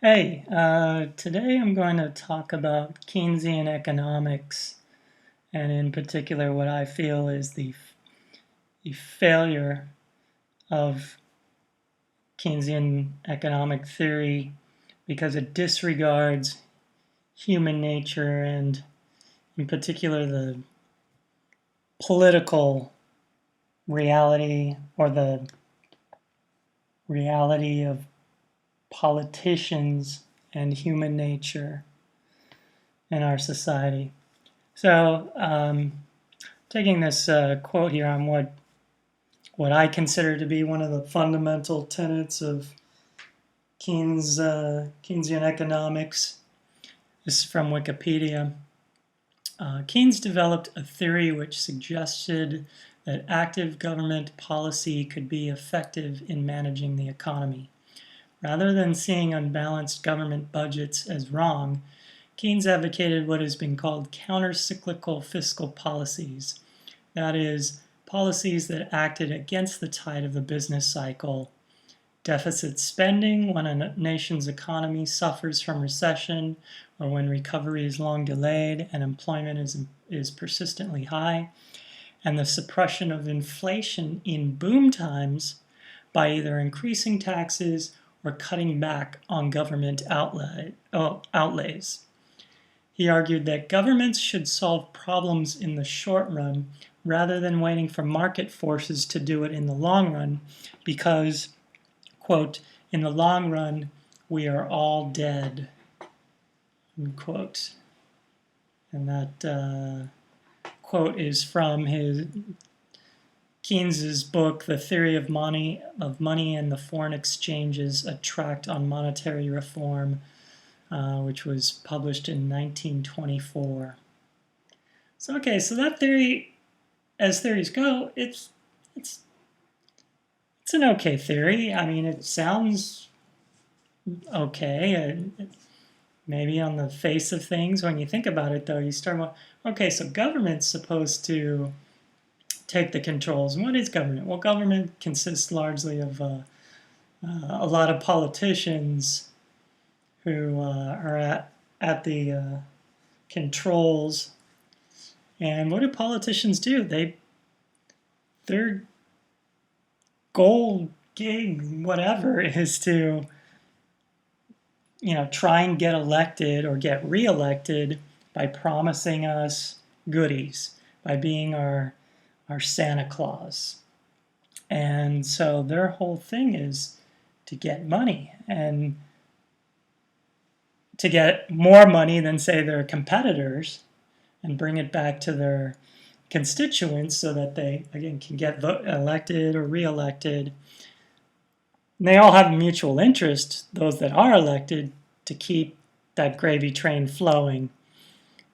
Hey, today I'm going to talk about Keynesian economics, and in particular what I feel is the failure of Keynesian economic theory because it disregards human nature and in particular the political reality or the reality of politicians and human nature in our society. So, taking this quote here on what I consider to be one of the fundamental tenets of Keynesian economics. This is from Wikipedia. Keynes developed a theory which suggested that active government policy could be effective in managing the economy. Rather than seeing unbalanced government budgets as wrong, Keynes advocated what has been called counter-cyclical fiscal policies. That is, policies that acted against the tide of the business cycle. Deficit spending when a nation's economy suffers from recession or when recovery is long delayed and employment is persistently high. And the suppression of inflation in boom times by either increasing taxes or cutting back on government outlays. He argued that governments should solve problems in the short run rather than waiting for market forces to do it in the long run because, quote, in the long run, we are all dead, unquote. And that quote is from Keynes's book, The Theory of Money and the Foreign Exchanges, a tract on monetary reform, which was published in 1924. So that theory, as theories go, it's an okay theory. I mean, it sounds okay. Maybe on the face of things, when you think about it, though, you start going, okay, so government's supposed to take the controls. And what is government? Well, government consists largely of a lot of politicians who are at the controls. And what do politicians do? Their goal, gig, whatever, is to try and get elected or get reelected by promising us goodies, by being our Santa Claus. And so their whole thing is to get money and to get more money than, say, their competitors and bring it back to their constituents so that they, again, can get elected or reelected. And they all have a mutual interest, those that are elected, to keep that gravy train flowing,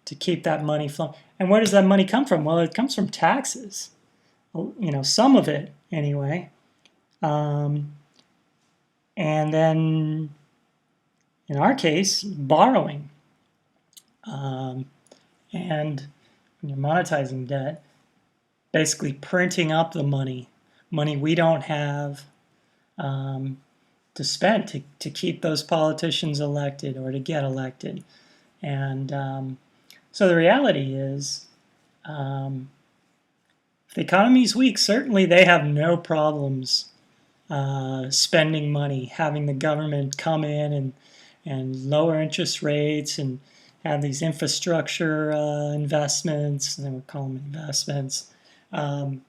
to keep that money flowing. And where does that money come from? Well, it comes from taxes, some of it anyway. And then, in our case, borrowing. And when you're monetizing debt, basically printing up the money we don't have to spend to keep those politicians elected or to get elected. And so the reality is, if the economy is weak, certainly they have no problems spending money, having the government come in and lower interest rates and have these infrastructure investments, and we call them investments, and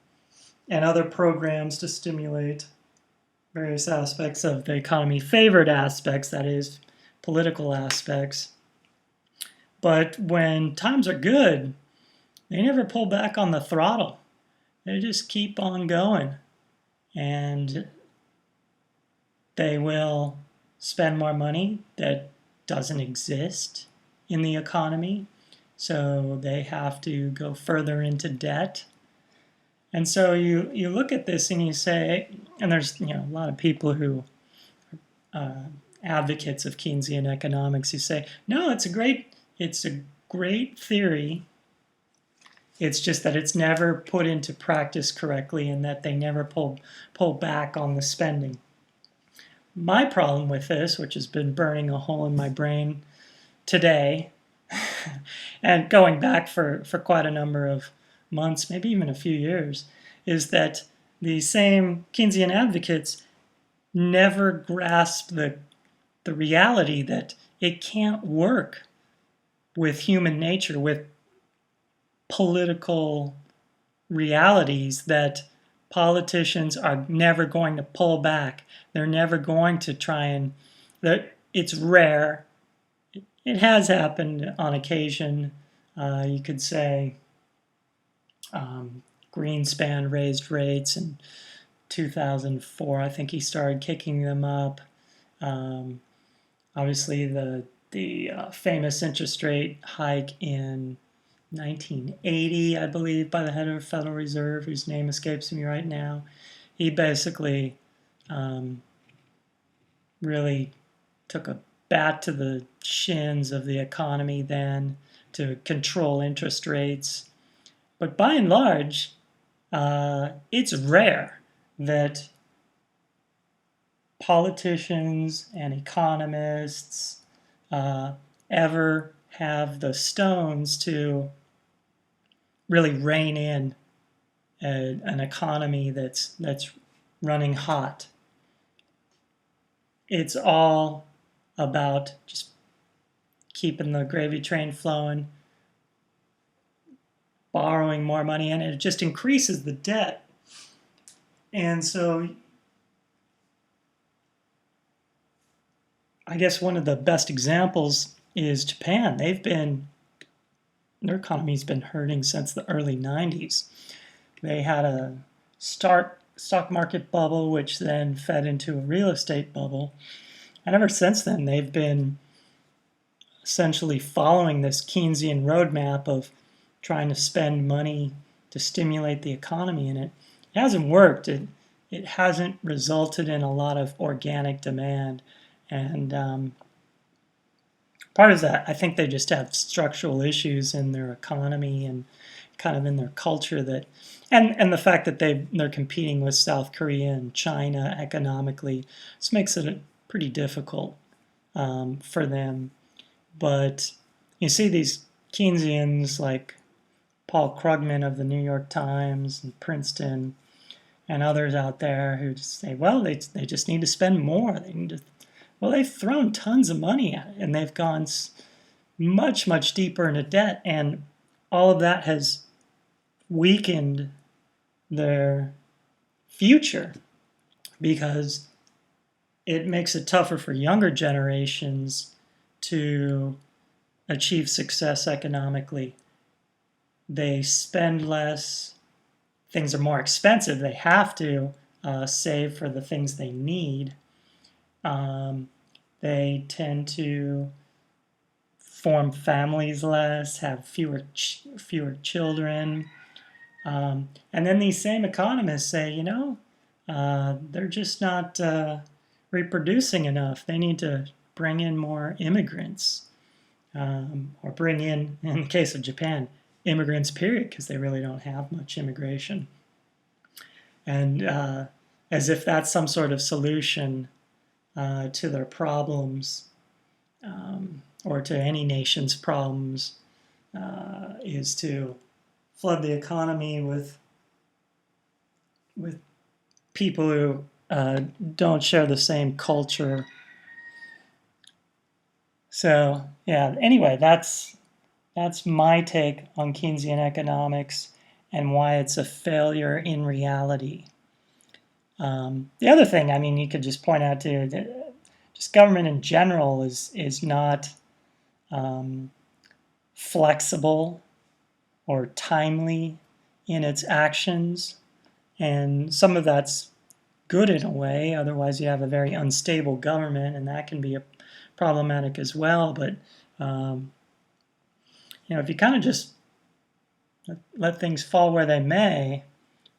other programs to stimulate various aspects of the economy, favored aspects, that is, political aspects. But when times are good, they never pull back on the throttle. They just keep on going. And they will spend more money that doesn't exist in the economy. So they have to go further into debt. And so you look at this and you say, and there's a lot of people who are advocates of Keynesian economics who say, no, it's a great theory. It's just that it's never put into practice correctly and that they never pull back on the spending. my problem with this, which has been burning a hole in my brain today, and going back for quite a number of months, maybe even a few years, is that the same Keynesian advocates never grasp the reality that it can't work with human nature, with political realities, that politicians are never going to pull back. They're never going to try and, that it's rare. It has happened on occasion. You could say Greenspan raised rates in 2004. I think he started kicking them up. Obviously, the famous interest rate hike in 1980, I believe, by the head of the Federal Reserve, whose name escapes me right now. He basically really took a bat to the shins of the economy then to control interest rates. But by and large, it's rare that politicians and economists ever have the stones to really rein in an economy that's running hot. It's all about just keeping the gravy train flowing, borrowing more money, and it just increases the debt. And so I guess one of the best examples is Japan. Their economy's been hurting since the early 90s. They had a stock market bubble, which then fed into a real estate bubble. And ever since then, they've been essentially following this Keynesian roadmap of trying to spend money to stimulate the economy, and it hasn't worked. It hasn't resulted in a lot of organic demand. And part of that, I think they just have structural issues in their economy and kind of in their culture, that, and the fact that they're competing with South Korea and China economically. This makes it pretty difficult for them. But you see these Keynesians like Paul Krugman of the New York Times and Princeton and others out there who just say, well, they just need to spend more. They need to, well, they've thrown tons of money at it, and they've gone much, much deeper into debt, and all of that has weakened their future because it makes it tougher for younger generations to achieve success economically. They spend less, things are more expensive, they have to save for the things they need. They tend to form families less, have fewer children. And then these same economists say, they're just not reproducing enough. They need to bring in more immigrants, or bring in the case of Japan, immigrants, period, because they really don't have much immigration. And as if that's some sort of solution to their problems, or to any nation's problems, is to flood the economy with people who don't share the same culture. So yeah, anyway, that's my take on Keynesian economics and why it's a failure in reality. The other thing, I mean, you could just point out too, that just government in general is not flexible or timely in its actions, and some of that's good in a way. Otherwise, you have a very unstable government, and that can be problematic as well. But if you kind of just let things fall where they may,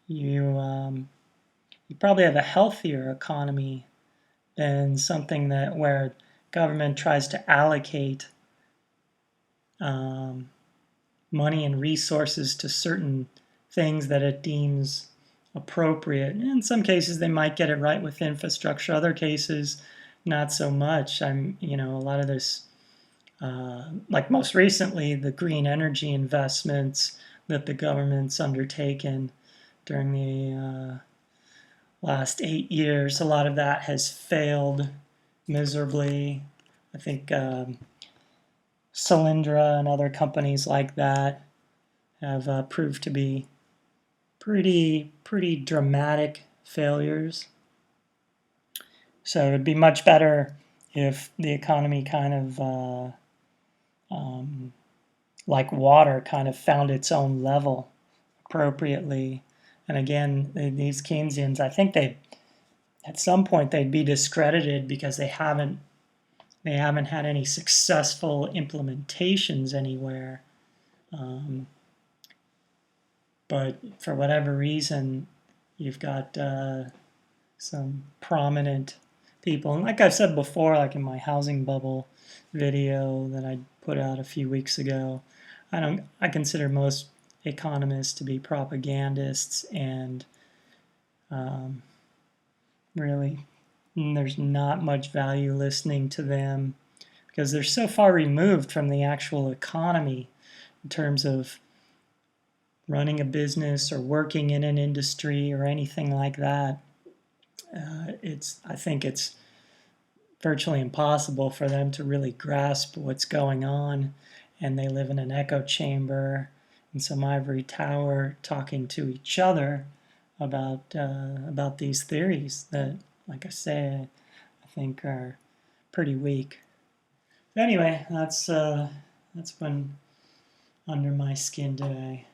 you probably have a healthier economy than something where government tries to allocate money and resources to certain things that it deems appropriate. In some cases, they might get it right with infrastructure. Other cases, not so much. A lot of this, like most recently, the green energy investments that the government's undertaken during the last 8 years, a lot of that has failed miserably. I think Solyndra and other companies like that have proved to be pretty dramatic failures. So it'd be much better if the economy kind of like water kind of found its own level appropriately. And again, these Keynesians, I think at some point they'd be discredited because they haven't had any successful implementations anywhere. But for whatever reason, you've got some prominent people. And like I've said before, like in my housing bubble video that I put out a few weeks ago, I consider most economists to be propagandists, and really there's not much value listening to them because they're so far removed from the actual economy in terms of running a business or working in an industry or anything like that. I think it's virtually impossible for them to really grasp what's going on, and they live in an echo chamber in some ivory tower talking to each other about these theories that, like I say, I think are pretty weak. Anyway, that's been under my skin today.